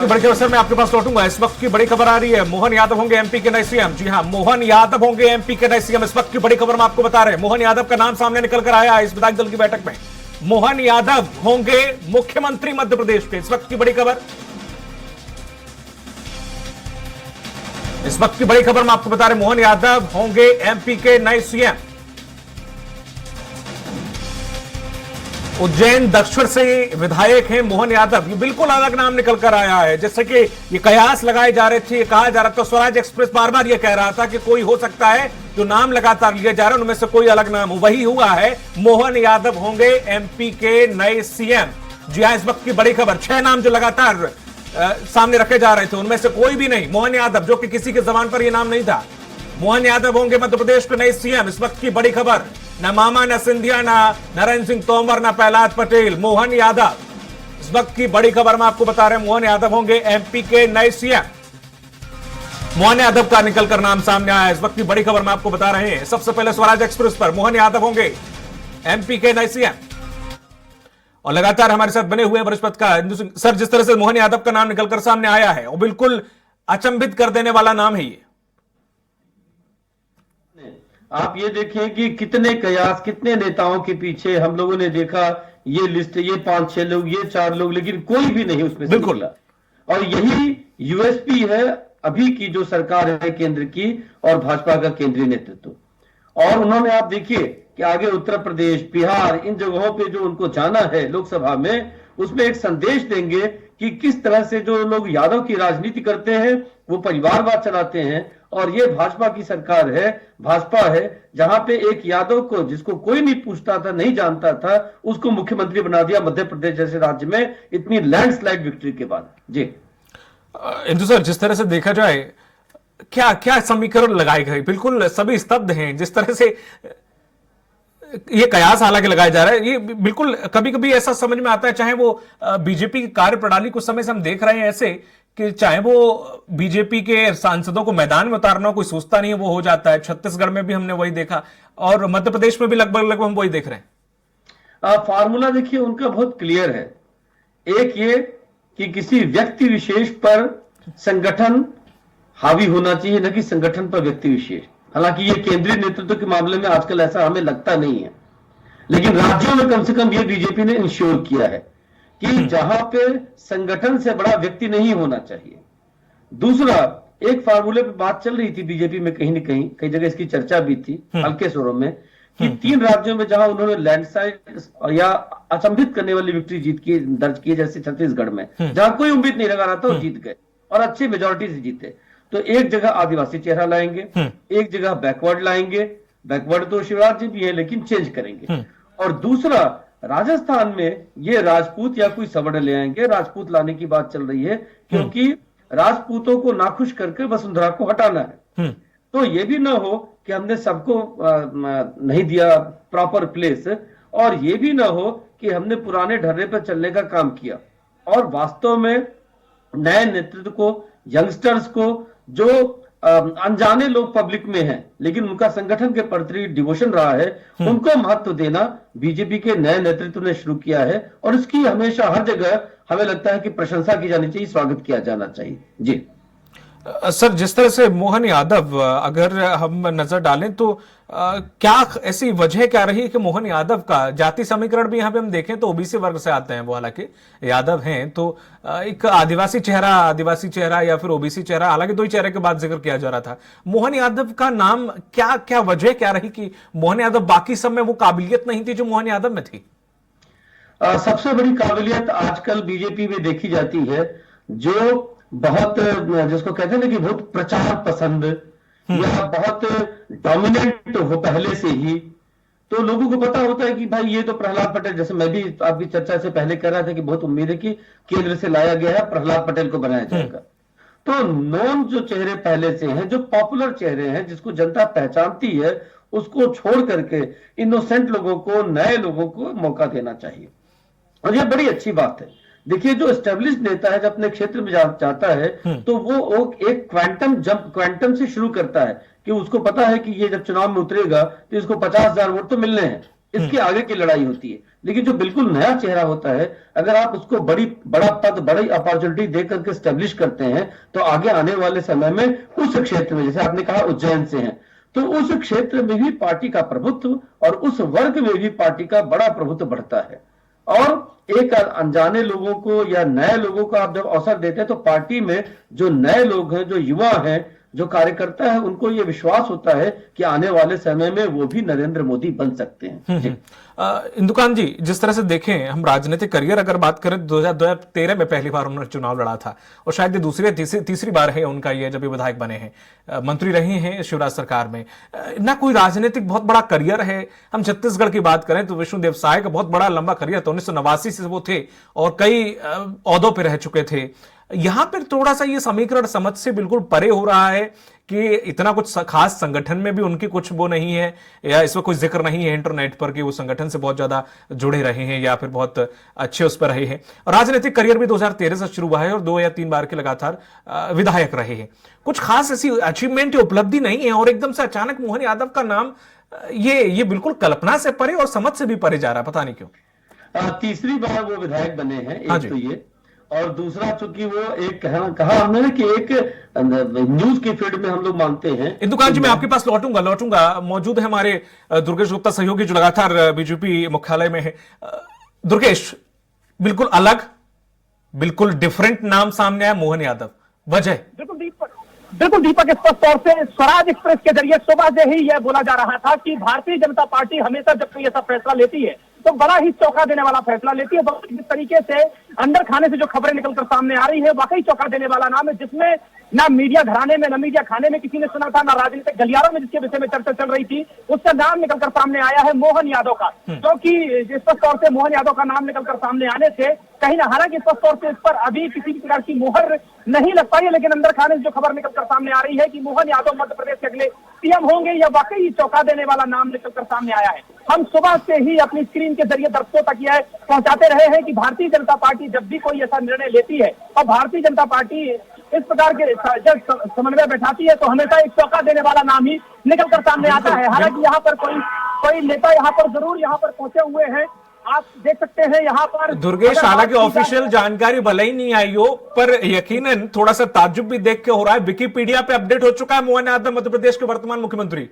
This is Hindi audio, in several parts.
बड़ी खबर सर मैं आपके पास लौटूंगा। इस वक्त की बड़ी खबर आ रही है, मोहन यादव होंगे एमपी के नए सीएम। जी हां, मोहन यादव होंगे एमपी के नए सीएम। इस वक्त की बड़ी खबर हम आपको बता रहे हैं, मोहन यादव का नाम सामने निकल कर आया है इस विधायक दल की बैठक में। मोहन यादव होंगे मुख्यमंत्री मध्य प्रदेश के। इस वक्त की बड़ी खबर, इस वक्त की बड़ी खबर हम आपको बता रहे हैं, मोहन यादव होंगे एमपी के नए सीएम। उज्जैन दक्षिण से विधायक हैं मोहन यादव। ये बिल्कुल अलग नाम निकल कर आया है, जैसे कि ये कयास लगाए जा रहे थे, ये कहा जा रहा था, स्वराज एक्सप्रेस बार बार ये कह रहा था कि कोई हो सकता है जो नाम लगातार लिए जा रहे हैं उनमें से कोई अलग नाम हो। वही हुआ है, मोहन यादव होंगे एमपी के नए सीएम। जी हां, इस वक्त की बड़ी खबर, 6 नाम जो लगातार सामने रखे जा रहे थे उनमें से कोई भी नहीं मोहन यादव, जो कि किसी के जबान पर यह नाम नहीं था। मोहन यादव होंगे मध्य प्रदेश के नए सीएम। इस वक्त की बड़ी खबर, न मामा, न सिंधिया, न नरेंद्र सिंह तोमर, न प्रहलाद पटेल, मोहन यादव। इस वक्त की बड़ी खबर मैं आपको बता रहे हैं, मोहन यादव होंगे एमपी के नए सीएम। मोहन यादव का निकलकर नाम सामने आया। इस वक्त की बड़ी खबर मैं आपको बता रहे हैं, सबसे पहले स्वराज एक्सप्रेस पर, मोहन यादव होंगे एमपी के नए सीएम। और लगातार हमारे साथ बने हुए हैं वरिष्ठ पत्रकार सर। जिस तरह से मोहन यादव का नाम निकलकर सामने आया है, वो बिल्कुल अचंभित कर देने वाला नाम है ये। आप ये देखिए कि कितने कयास, कितने नेताओं के पीछे हम लोगों ने देखा ये लिस्ट, ये 5-6 लोग, ये 4 लोग, लेकिन कोई भी नहीं उसमें से बिल्कुल। निकला। और यही यूएसपी है अभी की जो सरकार है केंद्र की और भाजपा का केंद्रीय नेतृत्व। और उन्होंने, आप देखिए कि आगे उत्तर प्रदेश, बिहार, इन जगहों पे जो उनको जाना है लोकसभा में, उसमें एक संदेश देंगे कि किस तरह से जो लोग यादव की राजनीति करते हैं वो परिवारवाद चलाते हैं। और ये भाजपा की सरकार है, भाजपा है, जहां पे एक यादव को, जिसको कोई नहीं पूछता था, नहीं जानता था, उसको मुख्यमंत्री बना दिया मध्य प्रदेश जैसे राज्य में, इतनी लैंडस्लाइड विक्ट्री के बाद। जी इंदु सर, जिस तरह से देखा जाए, क्या क्या समीकरण लगाए गए, बिल्कुल सभी स्तब्ध हैं। जिस तरह से ये कयास हालांकि लगाया जा रहा है, ये बिल्कुल कभी कभी ऐसा समझ में आता है, चाहे वो बीजेपी की कार्यप्रणाली कुछ समय से हम देख रहे हैं ऐसे कि चाहे वो बीजेपी के सांसदों को मैदान में उतारना कोई सोचता नहीं है, वो हो जाता है। छत्तीसगढ़ में भी हमने वही देखा और मध्य प्रदेश में भी लगभग हम वही देख रहे हैं। फार्मूला देखिए उनका बहुत क्लियर है। एक ये कि किसी व्यक्ति विशेष पर संगठन हावी होना चाहिए, न कि संगठन पर व्यक्ति विशेष। हालांकि ये केंद्रीय नेतृत्व के मामले में आजकल ऐसा हमें लगता नहीं है, लेकिन राज्यों में कम से कम ये बीजेपी ने इंश्योर किया है कि जहां पे संगठन से बड़ा व्यक्ति नहीं होना चाहिए। दूसरा, एक फार्मूले पे बात चल रही थी बीजेपी में, कहीं न कहीं कई जगह इसकी चर्चा भी थी हल्के स्वरों में, कि 3 राज्यों में जहां उन्होंने लैंडस्लाइड या अचंभित करने वाली विक्ट्री दर्ज की, जैसे छत्तीसगढ़ में जहां कोई उम्मीद नहीं लगा रहा था, वो जीत गए और अच्छी मेजोरिटी से जीते। तो एक जगह आदिवासी चेहरा लाएंगे, एक जगह बैकवर्ड लाएंगे। बैकवर्ड तो शिवराज जी भी है, लेकिन चेंज करेंगे। और दूसरा, राजस्थान में ये राजपूत या कोई सवर्ण ले आएंगे। राजपूत लाने की बात चल रही है, क्योंकि राजपूतों को नाखुश करके वसुंधरा को हटाना है। तो ये भी ना हो कि हमने सबको नहीं दिया प्रॉपर प्लेस, और ये भी ना हो कि हमने पुराने ढर्रे पर चलने का काम किया और वास्तव में नए नेतृत्व को, यंगस्टर्स को, जो अनजाने लोग पब्लिक में हैं लेकिन उनका संगठन के प्रति डिवोशन रहा है, उनको महत्व देना बीजेपी के नए नेतृत्व ने शुरू किया है। और इसकी हमेशा हर जगह हमें लगता है कि प्रशंसा की जानी चाहिए, स्वागत किया जाना चाहिए। जी सर, जिस तरह से मोहन यादव, अगर हम नजर डालें तो क्या ऐसी वजह क्या रही कि मोहन यादव का जाति समीकरण भी यहां पे हम देखें तो ओबीसी वर्ग से आते हैं वो, हालांकि यादव हैं, तो एक आदिवासी चेहरा या फिर ओबीसी चेहरा, हालांकि 2 ही चेहरे के बाद जिक्र किया जा रहा था। मोहन यादव का नाम, क्या क्या वजह क्या रही कि मोहन यादव, बाकी सब में वो काबिलियत नहीं थी जो मोहन यादव में थी? सबसे बड़ी काबिलियत आजकल बीजेपी में देखी जाती है, जो बहुत, जिसको कहते हैं ना कि बहुत प्रचार पसंद या बहुत डोमिनेंट हो पहले से ही। तो लोगों को पता होता है कि भाई ये तो प्रहलाद पटेल, जैसे मैं भी आपकी चर्चा से पहले कह रहा था कि बहुत उम्मीद है कि केंद्र से लाया गया है, प्रहलाद पटेल को बनाया जाएगा। तो नॉन जो चेहरे पहले से हैं, जो पॉपुलर चेहरे हैं, जिसको जनता पहचानती है, उसको छोड़ करके इनोसेंट लोगों को, नए लोगों को मौका देना चाहिए। और ये बड़ी अच्छी बात है। देखिए, जो एस्टेब्लिश्ड नेता है जब अपने क्षेत्र में जाता है तो वो एक क्वांटम से शुरू करता है कि उसको पता है कि ये जब चुनाव में उतरेगा तो इसको 50,000 वोट तो मिलने हैं। इसके आगे की लड़ाई होती है। लेकिन जो बिल्कुल नया चेहरा होता है, अगर आप उसको बड़ा पद, बड़ी अपॉर्चुनिटी देकर के स्टेब्लिश करते हैं, तो आगे आने वाले समय में उस क्षेत्र में, जैसे आपने कहा उज्जैन से हैं, तो उस क्षेत्र में भी पार्टी का प्रभुत्व और उस वर्ग में भी पार्टी का बड़ा प्रभुत्व बढ़ता है। और एक अनजाने लोगों को या नए लोगों को आप जब अवसर देते हैं, तो पार्टी में जो नए लोग हैं, जो युवा हैं, जो कार्यकर्ता है, उनको यह विश्वास होता है कि आने वाले समय में वो भी नरेंद्र मोदी बन सकते हैं। इंदुकान जी, जिस तरह से देखें हम राजनीतिक करियर अगर बात करें, 2013 में पहली बार उन्होंने चुनाव लड़ा था और शायद ये दूसरी तीसरी बार है उनका ये जब ये विधायक बने हैं, मंत्री रहे हैं शिवराज सरकार में। ना कोई राजनीतिक बहुत बड़ा करियर है। हम छत्तीसगढ़ की बात करें तो विष्णुदेव साय का बहुत बड़ा लंबा करियर था, 1989 से वो थे और कई ओहदों पर रह चुके थे। यहां पर थोड़ा सा ये समीकरण समझ से बिल्कुल परे हो रहा है कि इतना कुछ खास संगठन में भी उनकी कुछ वो नहीं है, या इसमें कोई जिक्र नहीं है इंटरनेट पर कि वो संगठन से बहुत ज्यादा जुड़े रहे हैं या फिर बहुत अच्छे उस पर रहे हैं। और राजनीतिक करियर भी 2013 से शुरू हुआ है और 2 या 3 बार के लगातार विधायक रहे हैं। कुछ खास ऐसी अचीवमेंट या उपलब्धि नहीं है और एकदम से अचानक मोहन यादव का नाम ये बिल्कुल कल्पना से परे और समझ से भी परे जा रहा है, पता नहीं क्यों। तीसरी बार वो विधायक बने हैं, एक तो ये, और दूसरा चूंकि वो एक कहा हमने कि एक न्यूज की फील्ड में हम लोग मानते हैं। इंदुकान जी, मैं आपके पास लौटूंगा। मौजूद है हमारे दुर्गेश गुप्ता सहयोगी जो लगातार बीजेपी मुख्यालय में है। दुर्गेश, बिल्कुल अलग, बिल्कुल डिफरेंट नाम सामने आया, मोहन यादव, वजह? बिल्कुल दीपक, स्पष्ट तौर से स्वराज एक्सप्रेस के जरिए सुबह से ही यह बोला जा रहा था कि भारतीय जनता पार्टी हमेशा जब कोई ऐसा फैसला लेती है तो बड़ा ही चौंका देने वाला फैसला लेती है। जिस तरीके से अंदर खाने से जो खबरें निकलकर सामने आ रही है, वाकई चौंका देने वाला नाम है, जिसमें ना मीडिया घराने में, ना मीडिया खाने में किसी ने सुना था, ना राजनीतिक गलियारों में जिसके विषय में चर्चा चल रही थी, उसका नाम निकलकर सामने आया है मोहन यादव का। क्योंकि स्पष्ट तौर से मोहन यादव का नाम निकलकर सामने आने से कहीं ना, हालांकि स्पष्ट तौर से इस पर अभी किसी प्रकार की मोहर नहीं लग पाई है, लेकिन अंदर खाने से जो खबर निकलकर सामने आ रही है कि मोहन यादव मध्य प्रदेश के अगले सीएम होंगे, यह वाकई चौंका देने वाला नाम निकलकर सामने आया है। हम सुबह से ही अपनी स्क्रीन के जरिए दर्शकों तक यह पहुंचाते रहे हैं कि भारतीय जनता पार्टी जब भी कोई ऐसा निर्णय लेती है और भारतीय जनता पार्टी इस प्रकार के जब समन्वय बैठाती है, तो हमेशा एक चौंका देने वाला नाम ही निकलकर सामने आता है। हालांकि यहाँ पर कोई नेता यहाँ पर जरूर यहाँ पर पहुंचे हुए हैं, आप देख सकते हैं यहाँ पर। दुर्गेश, हालांकि ऑफिशियल जानकारी भले ही नहीं आई हो, पर यकीनन थोड़ा सा ताज्जुब भी देख के हो रहा है। विकिपीडिया पे अपडेट हो चुका है मोहन यादव मध्य प्रदेश के वर्तमान मुख्यमंत्री।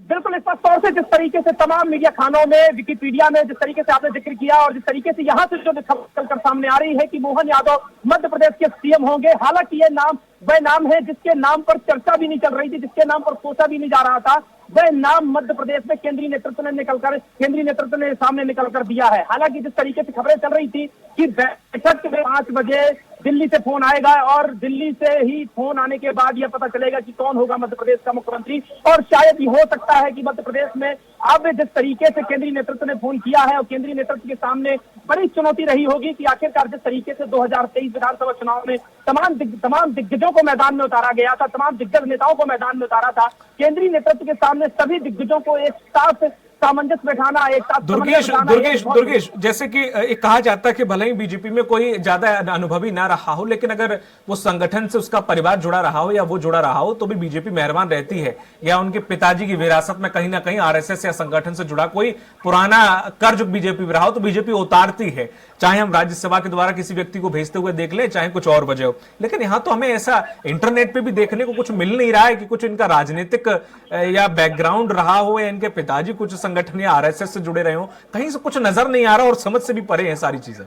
बिल्कुल स्पष्ट तौर से जिस तरीके से तमाम मीडिया खानों में, विकिपीडिया में जिस तरीके से आपने जिक्र किया और जिस तरीके से यहाँ से जो खबर चलकर सामने आ रही है कि मोहन यादव मध्य प्रदेश के सीएम होंगे, हालांकि ये नाम वह नाम है जिसके नाम पर चर्चा भी नहीं चल रही थी, जिसके नाम पर सोचा भी नहीं जा रहा था, वह नाम मध्य प्रदेश में केंद्रीय नेतृत्व ने सामने निकलकर दिया है। हालांकि जिस तरीके से खबरें चल रही थी कि बैठक में 5 बजे दिल्ली से फोन आएगा और दिल्ली से ही फोन आने के बाद यह पता चलेगा कि कौन होगा मध्य प्रदेश का मुख्यमंत्री, और शायद ये हो सकता है कि मध्य प्रदेश में अब जिस तरीके से केंद्रीय नेतृत्व ने फोन किया है और केंद्रीय नेतृत्व के सामने बड़ी चुनौती रही होगी कि आखिरकार जिस तरीके से 2023 विधानसभा चुनाव में तमाम दिग्गजों को मैदान में उतारा गया था, तमाम दिग्गज नेताओं को मैदान में उतारा था, केंद्रीय नेतृत्व के सामने सभी दिग्गजों को एक साथ सामंजस्य बैठाना, एक साथ दुर्गेश, जैसे कि एक कहा जाता है कि भले ही बीजेपी में कोई ज्यादा अनुभवी ना रहा हो, लेकिन अगर वो संगठन से उसका परिवार जुड़ा रहा हो या वो जुड़ा रहा हो तो भी बीजेपी मेहरबान रहती है, या उनके पिताजी की विरासत में कहीं ना कहीं आरएसएस या संगठन से जुड़ा कोई पुराना कर्ज बीजेपी में रहा हो तो बीजेपी उतारती है, चाहे हम राज्यसभा के द्वारा किसी व्यक्ति को भेजते हुए देख ले, चाहे कुछ और वजह हो। लेकिन यहाँ तो हमें ऐसा इंटरनेट पे भी देखने को कुछ मिल नहीं रहा है कि कुछ इनका राजनीतिक या बैकग्राउंड रहा हो या इनके पिताजी कुछ संगठन या आरएसएस से जुड़े रहे हो, कहीं से कुछ नजर नहीं आ रहा और समझ से भी परे हैं सारी चीजें।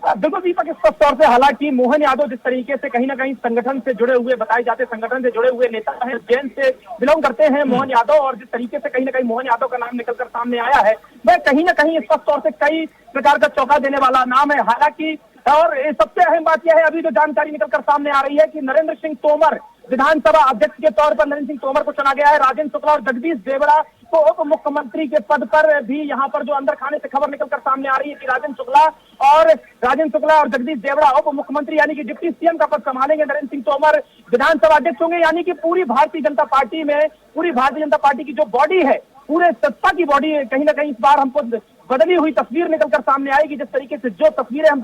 बिल्कुल दीपक, स्पष्ट तौर से हालांकि मोहन यादव जिस तरीके से कहीं ना कहीं संगठन से जुड़े हुए बताए जाते, संगठन से जुड़े हुए नेता हैं, जैन से बिलोंग करते हैं मोहन यादव, और जिस तरीके से कहीं ना कहीं मोहन यादव का नाम निकलकर सामने आया है, वह कहीं ना कहीं स्पष्ट तौर से कई प्रकार का चौंका देने वाला नाम है। हालांकि और सबसे अहम बात यह है, अभी जो जानकारी निकलकर सामने आ रही है कि नरेंद्र सिंह तोमर विधानसभा अध्यक्ष के तौर पर नरेंद्र सिंह तोमर को चुना गया है। राजेंद्र शुक्ला और जगदीश देवड़ा को उप मुख्यमंत्री के पद पर भी यहाँ पर जो अंदर खाने से खबर निकलकर सामने आ रही है कि राजेंद्र शुक्ला और जगदीश देवड़ा उप मुख्यमंत्री यानी कि डिप्टी सीएम का पद संभालेंगे। नरेंद्र सिंह तोमर विधानसभा अध्यक्ष होंगे, यानी कि पूरी भारतीय जनता पार्टी की जो बॉडी है, पूरे सत्ता की बॉडी कहीं ना कहीं इस बार हमको बदली हुई तस्वीर निकलकर सामने आएगी। जिस तरीके से जो तस्वीरें हम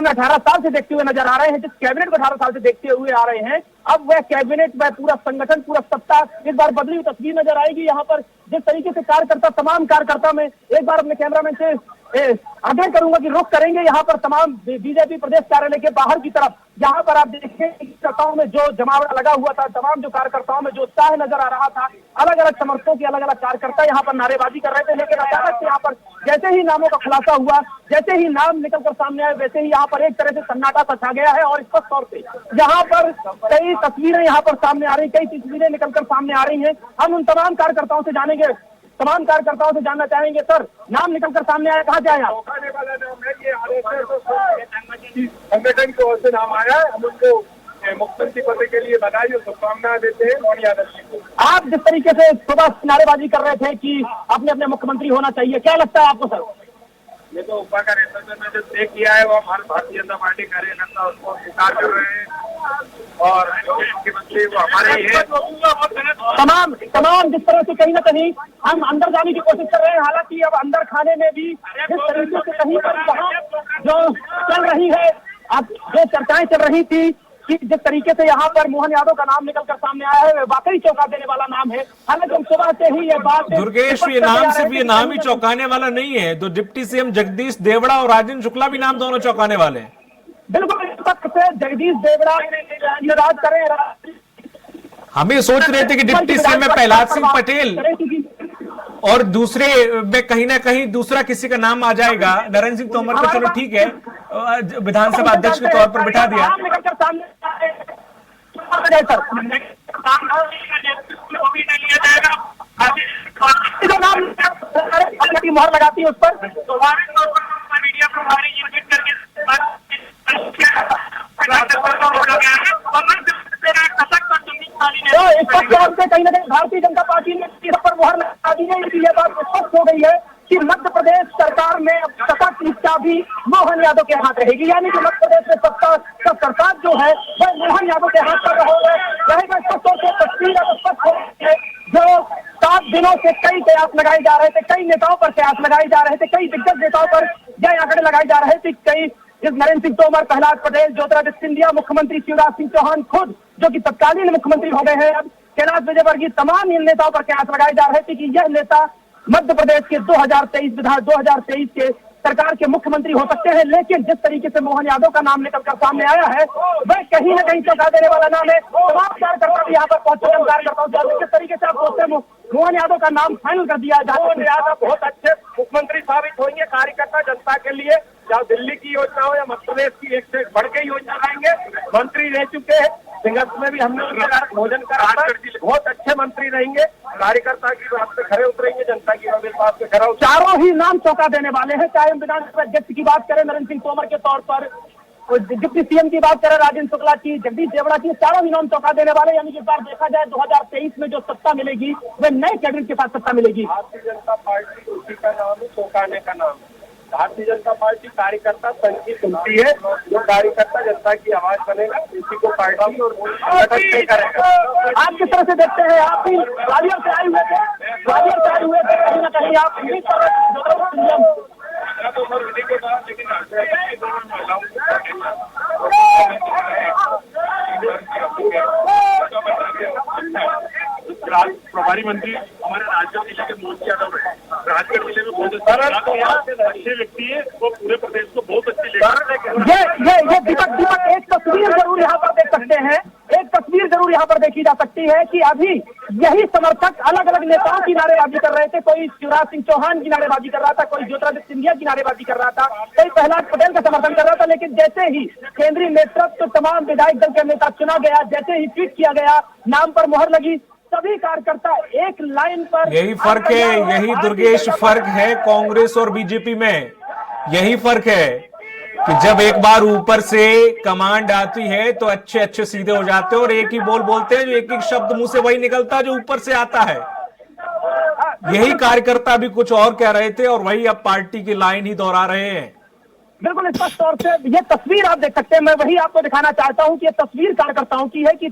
18 साल से देखते हुए नजर आ रहे हैं, जिस कैबिनेट को 18 साल से देखते हुए आ रहे हैं, अब वह कैबिनेट वह पूरा संगठन, पूरा सत्ता इस बार बदली हुई तस्वीर नजर आएगी। यहाँ पर जिस तरीके से कार्यकर्ता, तमाम कार्यकर्ता में एक बार अपने कैमरामैन से आग्रह करूंगा कि रुख करेंगे यहाँ पर तमाम बीजेपी प्रदेश कार्यालय के बाहर की तरफ। यहाँ पर आप देखें कार्यकर्ताओं में जो जमावड़ा लगा हुआ था, तमाम जो कार्यकर्ताओं में जो उत्साह नजर आ रहा था, अलग अलग समर्थकों के अलग अलग कार्यकर्ता यहाँ पर नारेबाजी कर रहे थे। लेकिन अचानक से यहाँ पर जैसे ही नामों का खुलासा हुआ, जैसे ही नाम निकलकर सामने आए, वैसे ही यहाँ पर एक तरह से सन्नाटा सा छा गया है। और स्पष्ट तौर से यहाँ पर कई तस्वीरें यहाँ पर सामने आ रही, कई तस्वीरें निकलकर सामने आ रही हैं। हम उन तमाम कार्यकर्ताओं से जानेंगे, तमाम कार्यकर्ताओं से जानना चाहेंगे, सर नाम निकलकर सामने आया, कहाँ जाए आप? संगठन की ओर से नाम आया है, हम उनको मुख्यमंत्री पद के लिए बधाई और शुभकामनाएं देते हैं। मोहन यादव जी को आप जिस तरीके से सुबह नारेबाजी कर रहे थे कि अपने अपने मुख्यमंत्री होना चाहिए, क्या लगता है आपको सर? ये तो ऊपर का नेतृत्व ने जो तय किया है वो हमारे भारतीय जनता पार्टी कार्यकर्ता उसको स्वीकार कर रहे हैं और मुख्यमंत्री वो हमारे ही है। तमाम जिस तरह से कहीं ना कहीं हम अंदर जाने की कोशिश कर रहे हैं, हालांकि अब अंदर खाने में भी जिस तरीके से कहीं पर वहाँ जो चल रही है, अब जो चर्चाएं चल रही थी कि जिस तरीके से यहाँ पर मोहन यादव का नाम निकलकर सामने आया है, वाकई चौंका देने वाला नाम है। हालांकि हम सुबह से ही ये बात दुर्गेश, ये नाम सिर्फ ये नाम ही चौंकाने वाला नहीं है, तो डिप्टी सीएम जगदीश देवड़ा और राजेंद्र शुक्ला भी नाम दोनों चौंकाने वाले हैं। बिल्कुल इस वक्त से जगदीश देवड़ा राज करें, हम ये सोच रहे थे कि डिप्टी सीएम में प्रहलाद सिंह पटेल और दूसरे में कहीं ना कहीं दूसरा किसी का नाम आ जाएगा। नरेंद्र सिंह तोमर को चलो ठीक है, विधानसभा अध्यक्ष के तौर पर बिठा दिया। जो नाम मोहर लगाती है उस पर मीडिया प्रभारी कहीं ना कहीं भारतीय जनता पार्टी ने इस पर मुहर लगा दी है। ये बात स्पष्ट हो गई है कि मध्य प्रदेश सरकार में अब सत्ता की चाबी मोहन यादव के हाथ रहेगी, यानी कि मध्य प्रदेश में सत्ता का सरकार जो है वह मोहन यादव के हाथ पर रहेगा। स्पष्ट तौर से तस्वीर स्पष्ट हो रही है। जो 7 दिनों से कई कयास लगाए जा रहे थे, कई नेताओं पर कयास लगाए जा रहे थे, कई दिग्गज नेताओं पर यह आंकड़े लगाए जा रहे थे, कई नरेंद्र सिंह तोमर, प्रहलाद पटेल, ज्योतिरादित्य सिंधिया, मुख्यमंत्री शिवराज सिंह चौहान खुद जो कि तत्कालीन मुख्यमंत्री हो गए हैं, अब कैलाश विजयवर्गीय, तमाम इन नेताओं पर कयास लगाए जा रहे थे कि यह नेता मध्य प्रदेश के 2023 के सरकार के मुख्यमंत्री हो सकते हैं। लेकिन जिस तरीके से मोहन यादव का नाम निकलकर सामने आया है, वह कहीं ना कहीं चौंका देने वाला नाम है। तमाम कार्यकर्ता भी यहाँ पर पहुंचे हैं, कार्यकर्ताओं किस तरीके से आप सोचते हैं मोहन यादव का नाम फाइनल कर दिया जाए? मोहन यादव बहुत अच्छे मुख्यमंत्री साबित होंगे कार्यकर्ता जनता के लिए, चाहे दिल्ली की योजना हो या मध्य प्रदेश की, एक से बढ़ के योजना लाएंगे। मंत्री रह चुके हैं, सिंगस में भी हमने उनके भोजन करा, बहुत अच्छे मंत्री रहेंगे, कार्यकर्ता की बात पे खड़े उतरेंगे, जनता की बात पे खड़ा उतरेंगे। चारों ही नाम चौंका देने वाले हैं, चाहे हम विधानसभा अध्यक्ष की बात करें नरेंद्र सिंह तोमर के तौर पर, डिप्टी सीएम की बात करें राजेंद्र शुक्ला की, जगदीश देवड़ा की, चारों ही नाम चौंका देने वाले। यानी कि इस बार देखा जाए 2023 में जो सत्ता मिलेगी वह नए कैबिनेट के साथ सत्ता मिलेगी। भारतीय जनता पार्टी उसी का नाम है, चौंकाने का नाम है। भारतीय जनता पार्टी कार्यकर्ता संघ की सुनती है, जो कार्यकर्ता जनता की आवाज बनेगा उसी को पार्टी और करेगा। आप किस तरह से देखते हैं? आप भी ग्वालियर से आए हुए थे, कहीं ना कहीं आप प्रभारी मंत्री हमारे राजगढ़ जिले के मोहन यादव है। राजगढ़ जिले में बहुत अच्छे व्यक्ति है, वो पूरे प्रदेश को बहुत अच्छी ये दीपक एक तस्वीर जरूर यहाँ पर देख सकते हैं, एक तस्वीर जरूर यहाँ पर देखी जा सकती है कि अभी यही समर्थक अलग अलग नेताओं की नारेबाजी कर रहे थे। कोई शिवराज सिंह चौहान की नारेबाजी कर रहा था, कोई ज्योतिरादित्य सिंधिया की नारेबाजी कर रहा था, कोई प्रहलाद पटेल का समर्थन कर रहा था। लेकिन जैसे ही केंद्रीय नेतृत्व, तमाम विधायक दल के नेता चुना गया, जैसे ही ट्वीट किया गया, नाम पर मुहर लगी, सभी कार्यकर्ता एक लाइन पर। यही फर्क है, यही दुर्गेश फर्क है कांग्रेस और बीजेपी में। यही फर्क है कि जब एक बार ऊपर से कमांड आती है तो अच्छे अच्छे सीधे हो जाते हैं और एक ही बोल बोलते हैं, जो एक एक शब्द मुंह से वही निकलता है जो ऊपर से आता है। यही कार्यकर्ता भी कुछ और कह रहे थे और वही अब पार्टी की लाइन ही दोहरा रहे हैं। बिल्कुल स्पष्ट तौर से ये तस्वीर आप देख सकते हैं। मैं वही आपको दिखाना चाहता हूं कि ये तस्वीर कार्यकर्ताओं की है कि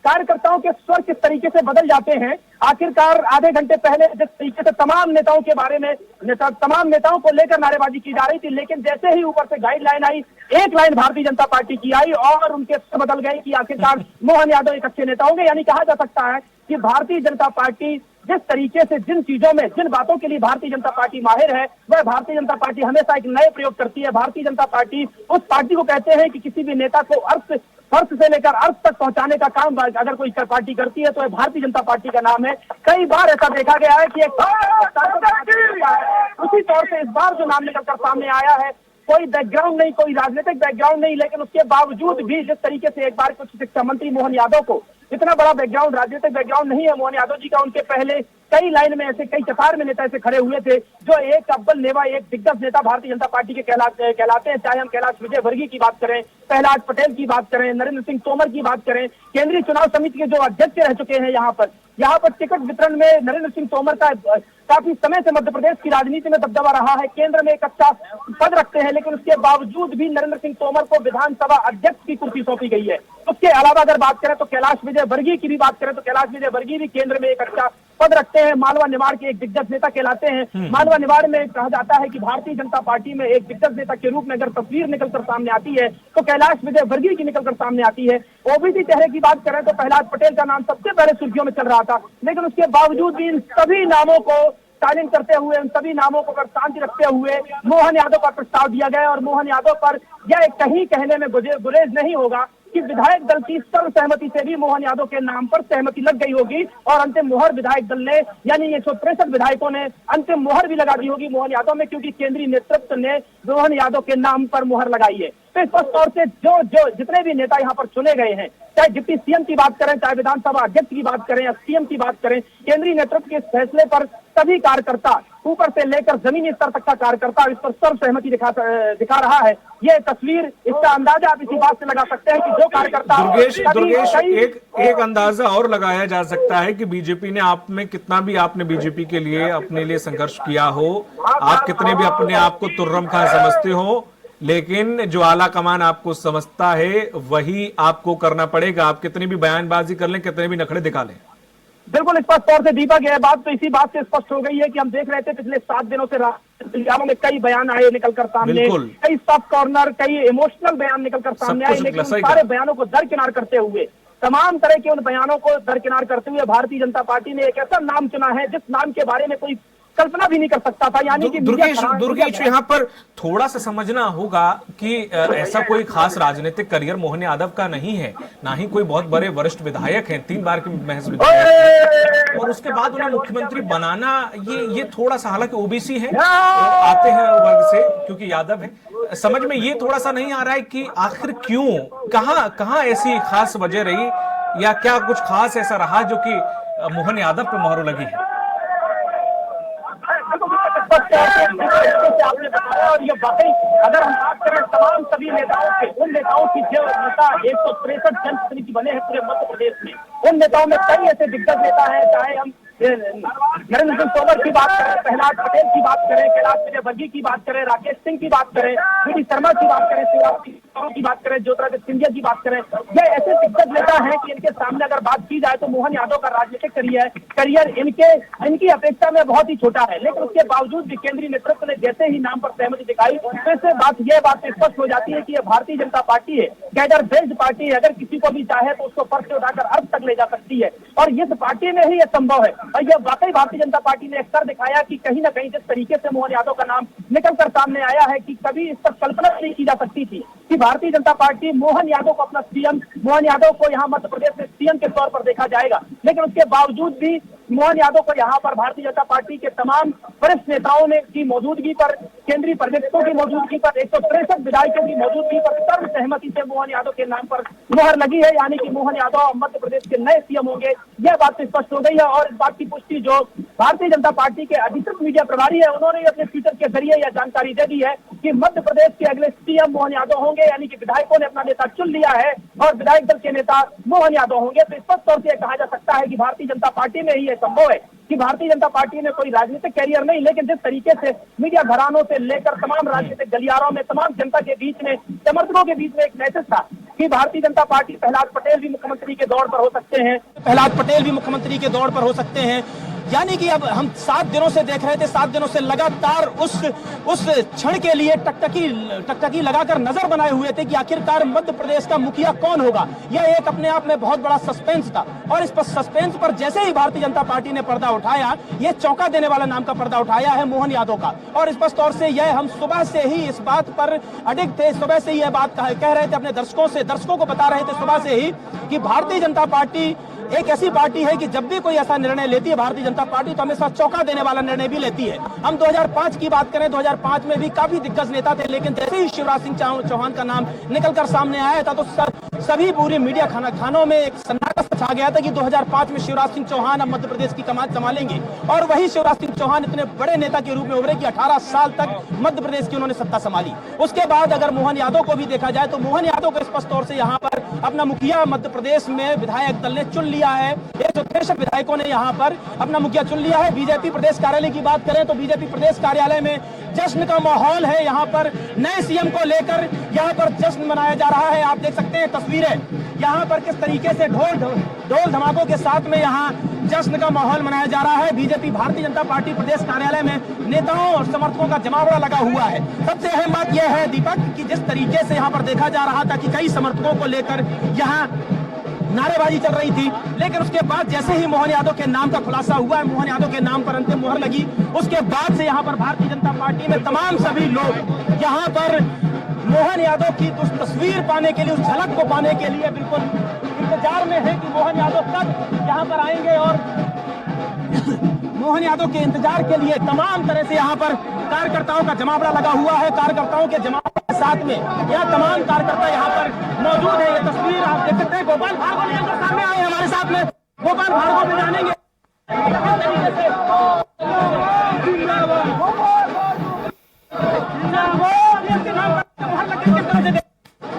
कार्यकर्ताओं के स्वर किस तरीके से बदल जाते हैं। आखिरकार आधे घंटे पहले जिस तरीके से तमाम नेताओं के बारे में तमाम नेताओं को लेकर नारेबाजी की जा रही थी, लेकिन जैसे ही ऊपर से गाइडलाइन आई, एक लाइन भारतीय जनता पार्टी की आई और उनके स्वर बदल गए कि आखिरकार मोहन यादव एक अच्छे नेता होंगे। यानी कहा जा सकता है कि भारतीय जनता पार्टी जिस तरीके से जिन चीजों में जिन बातों के लिए भारतीय जनता पार्टी माहिर है, वह भारतीय जनता पार्टी हमेशा एक नए प्रयोग करती है। भारतीय जनता पार्टी उस पार्टी को कहते हैं कि किसी भी नेता को फर्श से लेकर अर्थ तक पहुंचाने का काम अगर कोई पार्टी करती है तो यह भारतीय जनता पार्टी का नाम है। कई बार ऐसा देखा गया है कि उसी तौर से इस बार जो नाम निकलकर सामने आया है, कोई बैकग्राउंड नहीं, कोई राजनीतिक बैकग्राउंड नहीं, लेकिन उसके बावजूद भी जिस तरीके से एक बार कुछ शिक्षा मंत्री मोहन यादव को इतना बड़ा बैकग्राउंड, राजनीतिक बैकग्राउंड नहीं है मोहन यादव जी का, उनके पहले कई लाइन में ऐसे कई कतार में नेता ऐसे खड़े हुए थे जो एक अव्वल नेवा, एक दिग्गज नेता भारतीय जनता पार्टी के कहलाते हैं। चाहे हम कैलाश विजयवर्गीय की बात करें, प्रहलाद पटेल की बात करें, नरेंद्र सिंह तोमर की बात करें, केंद्रीय चुनाव समिति के जो अध्यक्ष रह चुके हैं, यहाँ पर टिकट वितरण में नरेंद्र सिंह तोमर का काफी समय से मध्य प्रदेश की राजनीति में दबदबा रहा है, केंद्र में एक अच्छा पद रखते हैं, लेकिन उसके बावजूद भी नरेंद्र सिंह तोमर को विधानसभा अध्यक्ष की कुर्सी सौंपी गई है। उसके अलावा अगर बात करें तो कैलाश विजयवर्गीय की भी बात करें तो कैलाश विजयवर्गीय भी केंद्र में एक अच्छा पद रखते हैं, मालवा निमाड़ के एक दिग्गज नेता कहलाते हैं। मालवा निमाड़ में कहा जाता है कि भारतीय जनता पार्टी में एक दिग्गज नेता के रूप में अगर तस्वीर निकलकर सामने आती है तो कैलाश विजयवर्गीय की निकलकर सामने आती है। ओबीसी चेहरे की बात करें तो प्रहलाद पटेल का नाम सबसे पहले सुर्खियों में चल रहा था, लेकिन उसके बावजूद भी इन सभी नामों को साइलेंट करते हुए, उन सभी नामों को पर शांति रखते हुए मोहन यादव का प्रस्ताव दिया गया और मोहन यादव पर यह कहीं कहने में गुरेज नहीं होगा कि विधायक दल की सर्वसहमति से भी मोहन यादव के नाम पर सहमति लग गई होगी और अंतिम मोहर विधायक दल ने यानी 163 विधायकों ने अंतिम मोहर भी लगा दी होगी मोहन यादव में, क्योंकि केंद्रीय नेतृत्व ने मोहन यादव के नाम पर मोहर लगाई है। तो स्पष्ट तौर से जो जितने भी नेता यहाँ पर चुने गए हैं, चाहे डिप्टी सीएम की बात करें, चाहे विधानसभा अध्यक्ष की बात करें या सीएम की बात करें, केंद्रीय नेतृत्व के इस फैसले पर सभी कार्यकर्ता ऊपर से लेकर जमीनी स्तर तक का कार्यकर्ता इस पर सर्व सहमति दिखा रहा है। ये तस्वीर, इसका अंदाजा आप इसी बात से लगा सकते हैं कि जो कार्यकर्ता दुर्गेश एक अंदाजा और लगाया जा सकता है कि बीजेपी ने आप में कितना भी आपने बीजेपी के लिए अपने लिए संघर्ष किया हो, आप कितने भी अपने आप को तुर्रम खां समझते हो, लेकिन जो आला कमान आपको समझता है वही आपको करना पड़ेगा। आप कितनी भी बयानबाजी कर लें, कितने भी नखड़े दिखा लें। बिल्कुल स्पष्ट तौर से दीपक, यह बात तो इसी बात से स्पष्ट हो गई है कि हम देख रहे थे पिछले 7 दिनों से में कई बयान आए निकलकर सामने, कई सॉफ्ट कॉर्नर, कई इमोशनल बयान निकलकर सामने आए, लेकिन उन सारे बयानों को दरकिनार करते हुए, तमाम तरह के उन बयानों को दरकिनार करते हुए भारतीय जनता पार्टी ने एक ऐसा नाम चुना है जिस नाम के बारे में कोई कल्पना भी नहीं कर सकता था। यानी कि दुर्गेश यहाँ पर थोड़ा सा समझना होगा कि ऐसा कोई खास राजनीतिक करियर मोहन यादव का नहीं है, ना ही कोई बहुत बड़े वरिष्ठ विधायक हैं, 3 बार के महज विधायक, और उसके बाद उन्हें मुख्यमंत्री बनाना ये थोड़ा सा, हालांकि ओबीसी है, आते हैं वर्ग से क्योंकि यादव है, समझ में ये थोड़ा सा नहीं आ रहा है कि आखिर क्यों, कहां ऐसी खास वजह रही या क्या कुछ खास ऐसा रहा जो कि मोहन यादव पे मोहर लगी है। आपने बताया और ये वाकई अगर हम बात करें तमाम सभी नेताओं के, उन नेताओं की जो नेता 163 जनप्रतिनिधि बने हैं पूरे मध्य प्रदेश में, उन नेताओं में कई ऐसे दिग्गज नेता हैं, चाहे हम नरेंद्र सिंह तोमर की बात करें, प्रहलाद पटेल की बात करें, कैलाश विजयवर्गीय की बात करें, राकेश सिंह की बात करें, वी शर्मा की बात करें, शिवराज की बात करें, ज्योतिरादित्य सिंधिया की बात करें, ये ऐसे दिग्गज नेता हैं कि इनके सामने अगर बात की जाए तो मोहन यादव का राजनीतिक करियर इनकी अपेक्षा में बहुत ही छोटा है, लेकिन उसके बावजूद भी केंद्रीय नेतृत्व ने जैसे ही नाम पर सहमति दिखाई तो इससे बात स्पष्ट हो जाती है कि यह भारतीय जनता पार्टी है, कैडर बेस्ड पार्टी है, अगर किसी को भी चाहे तो उसको फर्श से उठाकर अर्थ तक ले जा सकती है और इस पार्टी में ही यह संभव है। और यह वाकई भारतीय जनता पार्टी ने अक्सर दिखाया कि कहीं ना कहीं जिस तरीके से मोहन यादव का नाम निकलकर सामने आया है कि कभी इस पर कल्पना नहीं की जा सकती थी कि भारतीय जनता पार्टी मोहन यादव को अपना सीएम, मोहन यादव को यहाँ मध्य प्रदेश में सीएम के तौर पर देखा जाएगा, लेकिन उसके बावजूद भी मोहन यादव को यहाँ पर भारतीय जनता पार्टी के तमाम वरिष्ठ नेताओं ने की मौजूदगी पर, केंद्रीय पर्यवेक्षकों की मौजूदगी पर, 163 विधायकों की मौजूदगी पर सर्व सहमति से मोहन यादव के नाम पर मुहर लगी है, यानी कि मोहन यादव मध्य प्रदेश के नए सीएम होंगे। यह बात तो स्पष्ट हो गई है और इस बात की पुष्टि जो भारतीय जनता पार्टी के अधिकृत मीडिया प्रभारी है उन्होंने अपने ट्विटर के जरिए यह जानकारी दे दी है कि मध्य प्रदेश के अगले सीएम मोहन यादव होंगे, यानी कि विधायकों ने अपना नेता चुन लिया है और विधायक दल के नेता मोहन यादव होंगे। तो स्पष्ट तौर से कहा जा सकता है कि भारतीय जनता पार्टी में ही यह संभव है कि कि भारतीय जनता पार्टी ने कोई राजनीतिक कैरियर नहीं, लेकिन जिस तरीके से मीडिया घरानों से लेकर तमाम राजनीतिक गलियारों में, तमाम जनता के बीच में, समर्थकों के बीच में एक मैसेज था कि भारतीय जनता पार्टी, प्रहलाद पटेल भी मुख्यमंत्री के दौर पर हो सकते हैं, प्रहलाद पटेल भी मुख्यमंत्री के दौर पर हो सकते हैं। यानी कि अब हम 7 दिनों से देख रहे थे, 7 दिनों से लगातार उस क्षण के लिए टकटकी लगाकर नजर बनाए हुए थे कि आखिरकार मध्य प्रदेश का मुखिया कौन होगा। यह एक अपने आप में बहुत बड़ा सस्पेंस था और इस पर सस्पेंस पर जैसे ही भारतीय जनता पार्टी ने पर्दा उठाया, यह चौंका देने वाला नाम का पर्दा उठाया है मोहन यादव का। और स्पष्ट तौर से यह हम सुबह से ही इस बात पर अडिग थे, सुबह से यह बात कह रहे थे अपने दर्शकों को बता रहे थे सुबह से ही कि भारतीय जनता पार्टी एक ऐसी पार्टी है कि जब भी कोई ऐसा निर्णय लेती है भारतीय जनता पार्टी, तो हमेशा चौंका देने वाला निर्णय भी लेती है। हम 2005 की बात करें, 2005 में भी काफी दिग्गज नेता थे, लेकिन जैसे ही शिवराज सिंह चौहान का नाम निकलकर सामने आया था तो सभी पूरी मीडिया खानों में एक सन्नाटा छा गया था कि 2005 में शिवराज सिंह चौहान अब मध्य प्रदेश की कमान संभालेंगे। और वही शिवराज सिंह चौहान इतने बड़े नेता के रूप में उभरे कि 18 साल तक मध्य प्रदेश की उन्होंने सत्ता संभाली। उसके बाद अगर मोहन यादव को भी देखा जाए तो मोहन यादव को स्पष्ट तौर से यहाँ पर अपना मुखिया मध्य प्रदेश में विधायक दल ने चुन लिया है। 163 विधायकों ने यहाँ पर अपना मुखिया चुन लिया है। बीजेपी प्रदेश कार्यालय की बात करें तो बीजेपी प्रदेश कार्यालय में जश्न का माहौल है। यहाँ पर नए सीएम को लेकर यहाँ पर जश्न मनाया जा रहा है। आप देख सकते हैं तस्वीरें यहाँ पर किस तरीके से ढोल धमाकों के साथ में यहाँ जश्न का माहौल मनाया जा रहा है। बीजेपी भारतीय जनता पार्टी प्रदेश कार्यालय में नेताओं और समर्थकों का जमावड़ा लगा हुआ है। सबसे अहम बात यह है दीपक कि जिस तरीके से यहाँ पर देखा जा रहा था कि कई समर्थकों को लेकर यहाँ नारेबाजी चल रही थी, लेकिन उसके बाद जैसे ही मोहन यादव के नाम का खुलासा हुआ है, मोहन यादव के नाम पर अंतिम मुहर लगी, उसके बाद से यहाँ पर भारतीय जनता पार्टी में तमाम सभी लोग यहाँ पर मोहन यादव की उस तस्वीर पाने के लिए, उस झलक को पाने के लिए बिल्कुल इंतजार में है कि मोहन यादव कब यहाँ पर आएंगे। और मोहन यादव के इंतजार के लिए तमाम तरह से यहाँ पर कार्यकर्ताओं का जमावड़ा लगा हुआ है। कार्यकर्ताओं के जमावड़े के साथ में यह तमाम कार्यकर्ता यहाँ पर मौजूद है। ये तस्वीर आप देख सकते हैं। गोपाल भार्गव निकलकर सामने आए हमारे साथ में। गोपाल भार्गव भी जानेंगे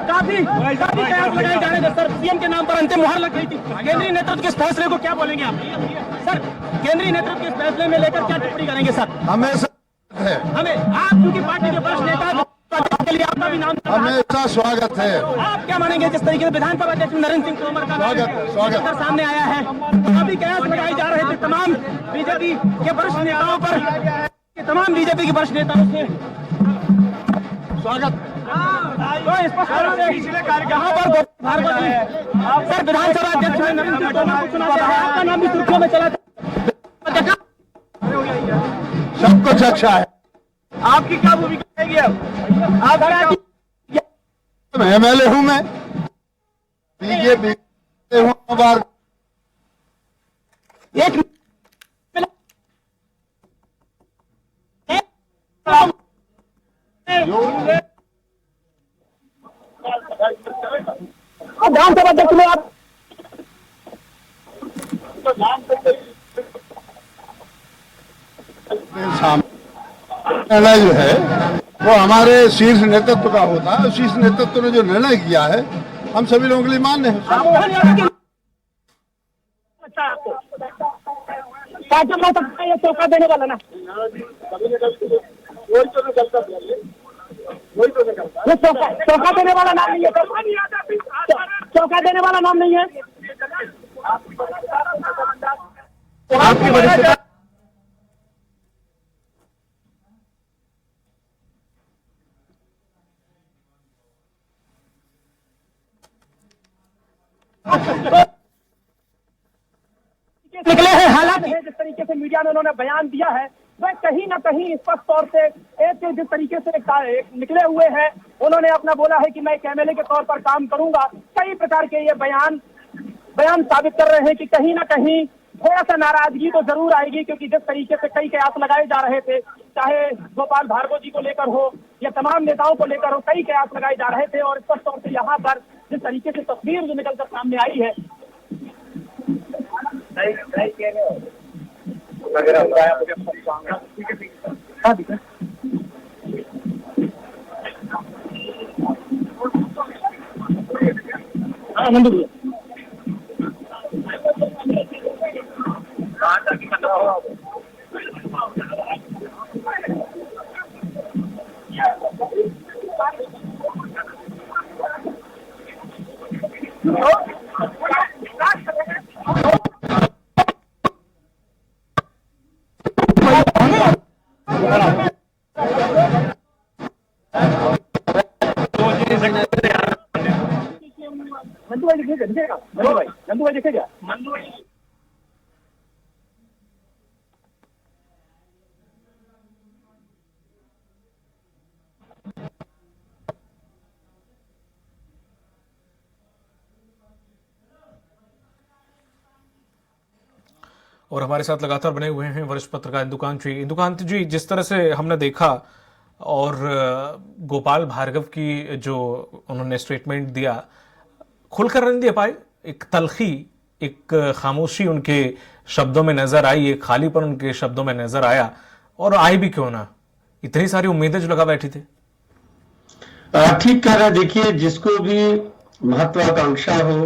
काफी कयास लगाए जा रहे थे सर। सीएम के नाम पर अंतिम मुहर लग गई थी। केंद्रीय नेतृत्व के इस फैसले को क्या बोलेंगे आप सर? केंद्रीय नेतृत्व के इस फैसले में लेकर क्या टिप्पणी करेंगे सर? हमें आप क्योंकि पार्टी के वरिष्ठ नेता के लिए आपका भी नाम हमेशा स्वागत है। आप क्या मानेंगे जिस तरीके से विधानसभा अध्यक्ष नरेंद्र सिंह तोमर का स्वागत सामने आया है? काफी कयास लगाए जा रहे थे तमाम बीजेपी के वरिष्ठ नेताओं पर, तमाम बीजेपी के वरिष्ठ नेताओं से स्वागत। यहाँ पर भार्गव जी सर विधानसभा अध्यक्ष नरेंद्र सिंह तोमर को चुना गया है, आपका नाम भी सुर्खियों में चला था। सब कुछ अच्छा है। आपकी क्या भूमिका रहेगी अब? आप MLA हूँ मैं, बीजेपी हूँ बार। एक विधानसभा अध्यक्ष में आप निर्णय जो है वो हमारे शीर्ष नेतृत्व का होता है। शीर्ष नेतृत्व ने जो निर्णय किया है हम सभी लोगों के लिए मान्य है। ये चौका देने वाला ना, ये चौका देने वाला नाम नहीं है। चौका देने वाला नाम नहीं है। आपकी वरिष्ठता निकले हैं। हालांकि जिस तरीके से मीडिया में उन्होंने बयान दिया है वह कहीं ना कहीं स्पष्ट तौर से एक जिस तरीके से एक निकले हुए हैं। उन्होंने अपना बोला है कि मैं एक MLA के तौर पर काम करूंगा। कई प्रकार के ये बयान साबित कर रहे हैं कि कहीं ना कहीं थोड़ा सा नाराजगी तो जरूर आएगी, क्योंकि जिस तरीके से कई कयास लगाए जा रहे थे, चाहे गोपाल भार्गव जी को लेकर हो या तमाम नेताओं को लेकर हो, कई कयास लगाए जा रहे थे। और स्पष्ट तौर से यहाँ पर जिस तरीके से तस्वीर जो निकलकर सामने आई है, आनंद नंदू भाई दिखेगा, नंदू भाई दिखेगा। और हमारे साथ लगातार बने हुए हैं वरिष्ठ पत्रकार इंदुकांत जी। इंदुकांत जी, जिस तरह से हमने देखा और गोपाल भार्गव की जो उन्होंने स्टेटमेंट दिया, खुलकर नहीं दे पाए, एक तलखी, एक खामोशी उनके शब्दों में नजर आई, एक खालीपन उनके शब्दों में नजर आया। और आए भी क्यों ना, इतनी सारी उम्मीदें जो लगा बैठी थे। ठीक कह रहा है। देखिए, जिसको भी महत्वाकांक्षा हो,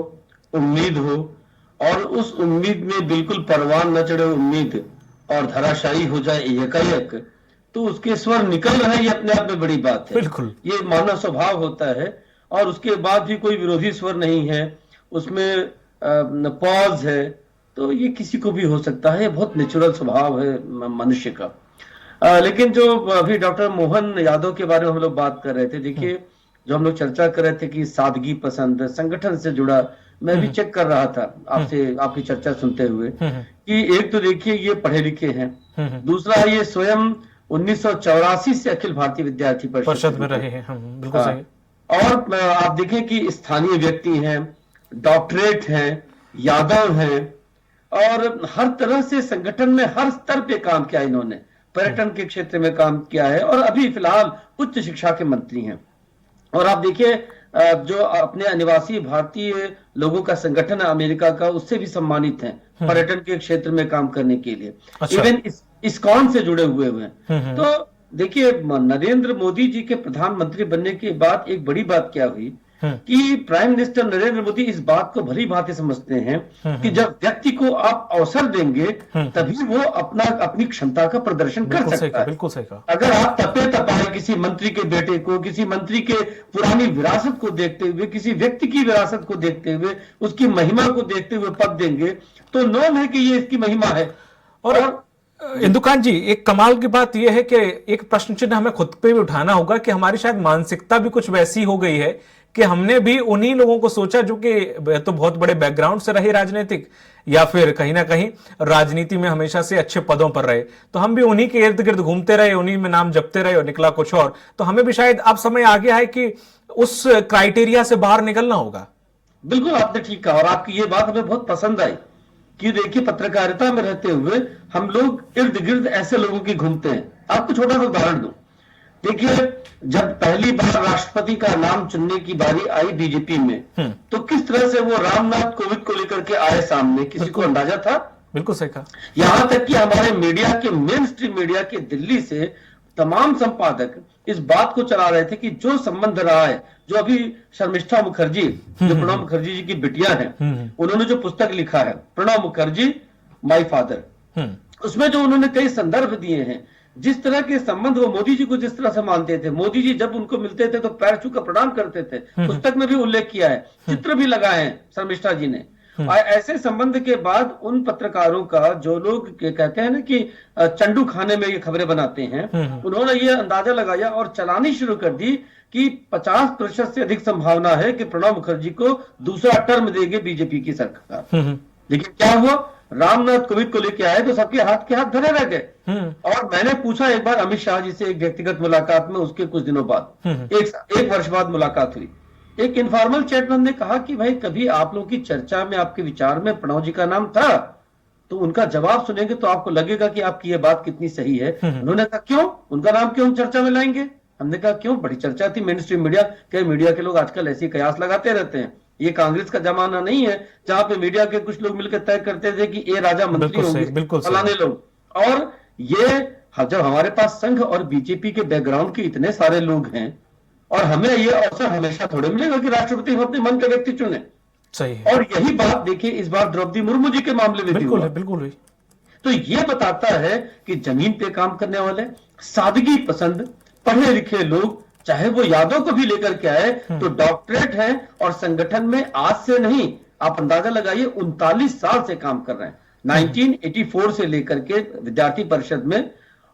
उम्मीद हो, और उस उम्मीद में बिल्कुल परवान न चढ़े उम्मीद और धराशायी हो जाए एकाएक, तो उसके स्वर निकल रहे हैं, ये अपने आप में बड़ी बात है। बिल्कुल, ये मानव स्वभाव होता है। और उसके बाद भी कोई विरोधी स्वर नहीं है, उसमें पॉज है, तो ये किसी को भी हो सकता है। बहुत नेचुरल स्वभाव है मनुष्य का। लेकिन जो अभी डॉक्टर मोहन यादव के बारे में हम लोग बात कर रहे थे, देखिए, जो हम लोग चर्चा कर रहे थे कि सादगी पसंद, संगठन से जुड़ा, मैं भी चेक कर रहा था आपसे, आपकी चर्चा सुनते हुए, कि एक तो देखिए ये पढ़े लिखे हैं, दूसरा ये स्वयं 1984 से अखिल भारतीय विद्यार्थी परिषद में रहे हैं। बिल्कुल सही। और आप देखें कि स्थानीय व्यक्ति हैं, डॉक्टरेट हैं, यादव हैं, और हर तरह से संगठन में हर स्तर पे काम किया इन्होंने। पर्यटन के क्षेत्र में काम किया है और अभी फिलहाल उच्च शिक्षा के मंत्री हैं। और आप देखिए, जो अपने अनिवासी भारतीय लोगों का संगठन है अमेरिका का, उससे भी सम्मानित हैं पर्यटन के क्षेत्र में काम करने के लिए। अच्छा। इवन इस्कॉन से जुड़े हुए हैं। तो देखिए, नरेंद्र मोदी जी के प्रधानमंत्री बनने के बाद एक बड़ी बात क्या हुई कि प्राइम मिनिस्टर नरेंद्र मोदी इस बात को भली भांति समझते हैं कि जब व्यक्ति को आप अवसर देंगे तभी वो अपनी क्षमता का प्रदर्शन कर सकता है। बिल्कुल सही कहा। अगर आप तपे तपाए किसी मंत्री के बेटे को, किसी मंत्री के पुरानी विरासत को देखते हुए, किसी व्यक्ति की विरासत को देखते हुए, उसकी महिमा को देखते हुए पद देंगे, तो नोन है कि ये इसकी महिमा है। और इंदुकांत जी, एक कमाल की बात यह है कि एक प्रश्न चिन्ह हमें खुद पे भी उठाना होगा कि हमारी शायद मानसिकता भी कुछ वैसी हो गई है कि हमने भी उन्हीं लोगों को सोचा जो कि तो बहुत बड़े बैकग्राउंड से रहे राजनीतिक, या फिर कहीं ना कहीं राजनीति में हमेशा से अच्छे पदों पर रहे, तो हम भी उन्हीं के इर्द गिर्द घूमते रहे, उन्हीं में नाम जपते रहे और निकला कुछ और। तो हमें भी शायद अब समय आ गया है कि उस क्राइटेरिया से बाहर निकलना होगा। बिल्कुल, आपने ठीक कहा। और आपकी ये बात हमें बहुत पसंद आई कि देखिए, पत्रकारिता में रहते हुए हम लोग इर्द गिर्द ऐसे लोगों की घूमते हैं। आपको छोटा सा उदाहरण दूं। देखिए, जब पहली बार राष्ट्रपति का नाम चुनने की बारी आई बीजेपी में, तो किस तरह से वो रामनाथ कोविंद को लेकर के आए सामने, किसी को अंदाजा था? बिल्कुल सही कहा। यहां तक कि हमारे मीडिया के, मेन स्ट्रीम मीडिया के दिल्ली से तमाम संपादक इस बात को चला रहे थे कि जो संबंध रहा है, जो अभी शर्मिष्ठा मुखर्जी, जो प्रणब मुखर्जी जी की बिटिया है, उन्होंने जो पुस्तक लिखा है प्रणब मुखर्जी माय फादर, उसमें जो उन्होंने कई संदर्भ दिए हैं, जिस तरह के संबंध वो मोदी जी को जिस तरह से मानते थे, मोदी जी जब उनको मिलते थे तो पैर छूकर प्रणाम करते थे, पुस्तक में भी उल्लेख किया है, चित्र भी लगाए हैं शर्मिष्ठा जी ने। और ऐसे संबंध के बाद उन पत्रकारों का, जो लोग कहते हैं ना कि चंडू खाने में ये खबरें बनाते हैं, उन्होंने ये अंदाजा लगाया और चलानी शुरू कर दी कि 50% से अधिक संभावना है कि प्रणब मुखर्जी को दूसरा टर्म देगी बीजेपी की सरकार। लेकिन क्या हुआ, रामनाथ कोविंद को लेके आए तो सबके हाथ के हाथ धरे रह गए। और मैंने पूछा एक बार अमित शाह जी से एक व्यक्तिगत मुलाकात में, उसके कुछ दिनों बाद, एक वर्ष बाद मुलाकात हुई, एक इनफॉर्मल चैट में हमने कहा कि भाई, कभी आप लोगों की चर्चा में, आपके विचार में प्रणब जी का नाम था? तो उनका जवाब सुनेंगे तो आपको लगेगा कि आपकी ये बात कितनी सही है। उन्होंने कहा क्यों, उनका नाम क्यों चर्चा में लाएंगे? हमने कहा क्यों, बड़ी चर्चा थी मेन स्ट्रीम मीडिया के लोग आजकल ऐसी कयास लगाते रहते हैं। ये कांग्रेस का जमाना नहीं है जहां पे मीडिया के कुछ लोग मिलकर तय करते थे कि ये राजा मंत्री होंगे, फलाने लोग। और ये जब हमारे पास संघ और बीजेपी के बैकग्राउंड के इतने सारे लोग हैं, और हमें ये अवसर हमेशा थोड़े मिलेगा कि राष्ट्रपति हम अपने मन का व्यक्ति चुने। सही है। और यही बात देखिए इस बार द्रौपदी मुर्मू जी के मामले में बिल्कुल है, बिल्कुल है। तो ये बताता है कि जमीन पे काम करने वाले, सादगी पसंद, पढ़े लिखे लोग, चाहे वो यादव को भी लेकर के आए तो डॉक्टरेट है और संगठन में आज से नहीं, आप अंदाजा लगाइए 39 साल से काम कर रहे हैं, 1984 से लेकर के विद्यार्थी परिषद में,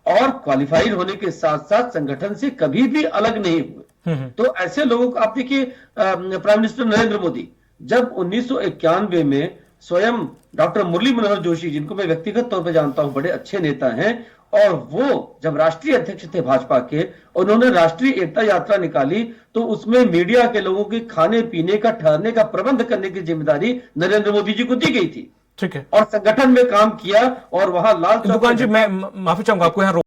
और क्वालिफाइड होने के साथ साथ संगठन से कभी भी अलग नहीं हुए। तो ऐसे लोगों को आप देखिए, प्राइम मिनिस्टर नरेंद्र मोदी जब 1991 में स्वयं डॉक्टर मुरली मनोहर जोशी, जिनको मैं व्यक्तिगत तौर पर जानता हूं, बड़े अच्छे नेता हैं, और वो जब राष्ट्रीय अध्यक्ष थे भाजपा के, उन्होंने राष्ट्रीय एकता यात्रा निकाली तो उसमें मीडिया के लोगों के खाने पीने का, ठहरने का प्रबंध करने की जिम्मेदारी नरेंद्र मोदी जी को दी गई थी। ठीक है, और संगठन में काम किया और वहां लाल चौक दुकान जी मैं माफी चाहूंगा आपको यहाँ